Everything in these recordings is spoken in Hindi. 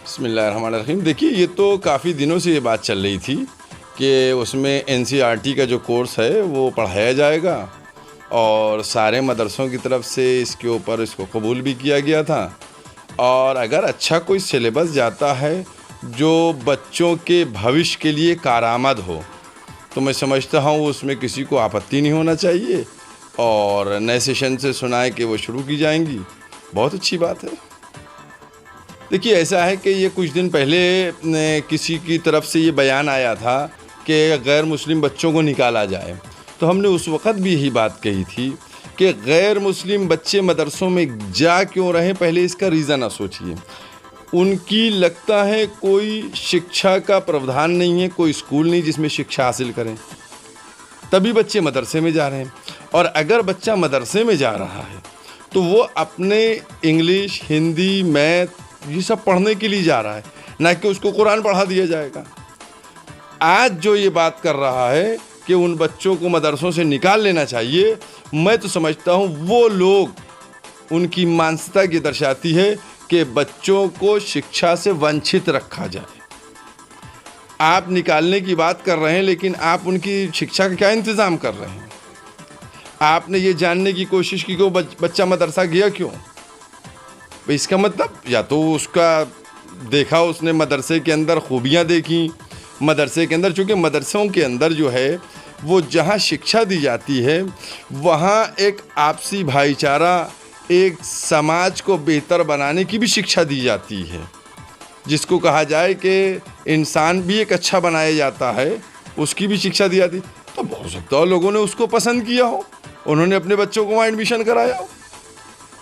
बिस्मिल्लाहिर्रहमानिर्रहीम। देखिए, ये तो काफ़ी दिनों से ये बात चल रही थी कि उसमें एनसीईआरटी का जो कोर्स है वो पढ़ाया जाएगा और सारे मदरसों की तरफ से इसको कबूल भी किया गया था। और अगर अच्छा कोई सिलेबस जाता है जो बच्चों के भविष्य के लिए कारआमद हो तो मैं समझता हूँ उसमें किसी को आपत्ति नहीं होना चाहिए और नए सेशन से सुनाए कि वो शुरू की जाएंगी। बहुत अच्छी बात है। देखिए, ऐसा है कि ये कुछ दिन पहले किसी की तरफ से ये बयान आया था कि गैर मुस्लिम बच्चों को निकाला जाए, तो हमने उस वक़्त भी यही बात कही थी कि गैर मुस्लिम बच्चे मदरसों में जा क्यों रहें, पहले इसका रीज़न सोचिए। उनकी लगता है कोई शिक्षा का प्रावधान नहीं है, कोई स्कूल नहीं जिसमें शिक्षा हासिल करें, तभी बच्चे मदरसे में जा रहे हैं। और अगर बच्चा मदरसे में जा रहा है तो वो अपने इंग्लिश, हिंदी, मैथ ये सब पढ़ने के लिए जा रहा है, ना कि उसको कुरान पढ़ा दिया जाएगा। आज जो ये बात कर रहा है कि उन बच्चों को मदरसों से निकाल लेना चाहिए, मैं तो समझता हूँ वो लोग उनकी मानसिकता ये दर्शाती है कि बच्चों को शिक्षा से वंचित रखा जाए। आप निकालने की बात कर रहे हैं, लेकिन आप उनकी शिक्षा का क्या इंतज़ाम कर रहे हैं? आपने ये जानने की कोशिश की कि वो बच्चा मदरसा गया क्यों? इसका मतलब या तो उसका देखा, उसने मदरसे के अंदर खूबियाँ देखी, मदरसे के अंदर, चूँकि मदरसों के अंदर जो है वो जहाँ शिक्षा दी जाती है वहाँ एक आपसी भाईचारा, एक समाज को बेहतर बनाने की भी शिक्षा दी जाती है, जिसको कहा जाए कि इंसान भी एक अच्छा बनाया जाता है, उसकी भी शिक्षा दी जाती। तो हो सकता है लोगों ने उसको पसंद किया हो, उन्होंने अपने बच्चों को वहाँ एडमिशन कराया हो।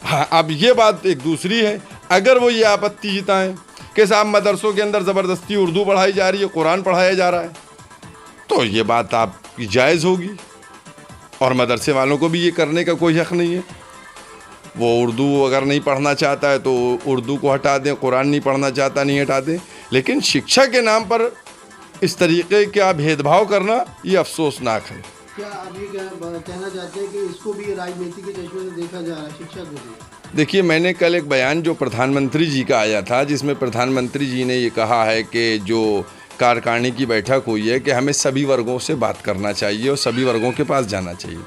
हाँ, अब ये बात एक दूसरी है, अगर वो ये आपत्ति जताएं कि साहब मदरसों के अंदर ज़बरदस्ती उर्दू पढ़ाई जा रही है, कुरान पढ़ाया जा रहा है, तो ये बात आपकी जायज़ होगी और मदरसे वालों को भी ये करने का कोई हक़ नहीं है। वो उर्दू अगर नहीं पढ़ना चाहता है तो उर्दू को हटा दें, कुरान नहीं पढ़ना चाहता नहीं हटा दें, लेकिन शिक्षा के नाम पर इस तरीके का भेदभाव करना ये अफसोसनाक है। क्या आप ये कहना चाहते हैं कि इसको भी राजनीति के चश्मे से देखा जा रहा है, शिक्षा को भी? देखिए, मैंने कल एक बयान जो प्रधानमंत्री जी का आया था, जिसमें प्रधानमंत्री जी ने ये कहा है कि जो कार्यकारिणी की बैठक हुई है कि हमें सभी वर्गों से बात करना चाहिए और सभी वर्गों के पास जाना चाहिए,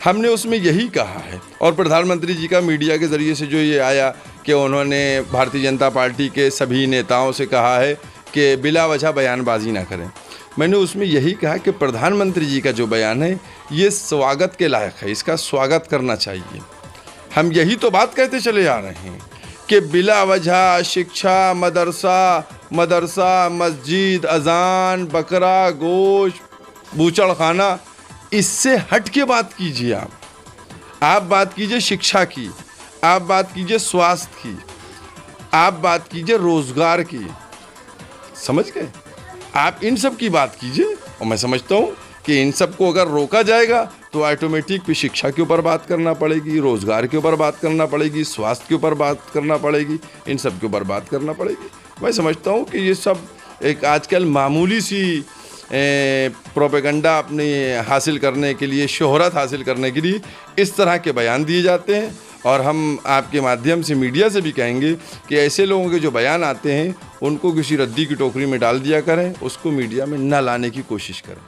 हमने उसमें यही कहा है। और प्रधानमंत्री जी का मीडिया के ज़रिए से जो ये आया कि उन्होंने भारतीय जनता पार्टी के सभी नेताओं से कहा है कि बिला वजह बयानबाजी ना करें, मैंने उसमें यही कहा कि प्रधानमंत्री जी का जो बयान है ये स्वागत के लायक है, इसका स्वागत करना चाहिए। हम यही तो बात कहते चले आ रहे हैं कि बिला वजह शिक्षा, मदरसा, मस्जिद, अजान, बकरा गोश्त, बूचड़ खाना, इससे हट के बात कीजिए। आप बात कीजिए शिक्षा की, आप बात कीजिए स्वास्थ्य की, आप बात कीजिए रोज़गार की, समझ गए? आप इन सब की बात कीजिए। और मैं समझता हूँ कि इन सब को अगर रोका जाएगा तो ऑटोमेटिक भी शिक्षा के ऊपर बात करना पड़ेगी, रोज़गार के ऊपर बात करना पड़ेगी, स्वास्थ्य के ऊपर बात करना पड़ेगी, इन सब के ऊपर बात करना पड़ेगी। मैं समझता हूँ कि ये सब एक आजकल मामूली सी प्रोपेगेंडा अपनी हासिल करने के लिए, शोहरत हासिल करने के लिए इस तरह के बयान दिए जाते हैं। और हम आपके माध्यम से मीडिया से भी कहेंगे कि ऐसे लोगों के जो बयान आते हैं उनको किसी रद्दी की टोकरी में डाल दिया करें, उसको मीडिया में न लाने की कोशिश करें।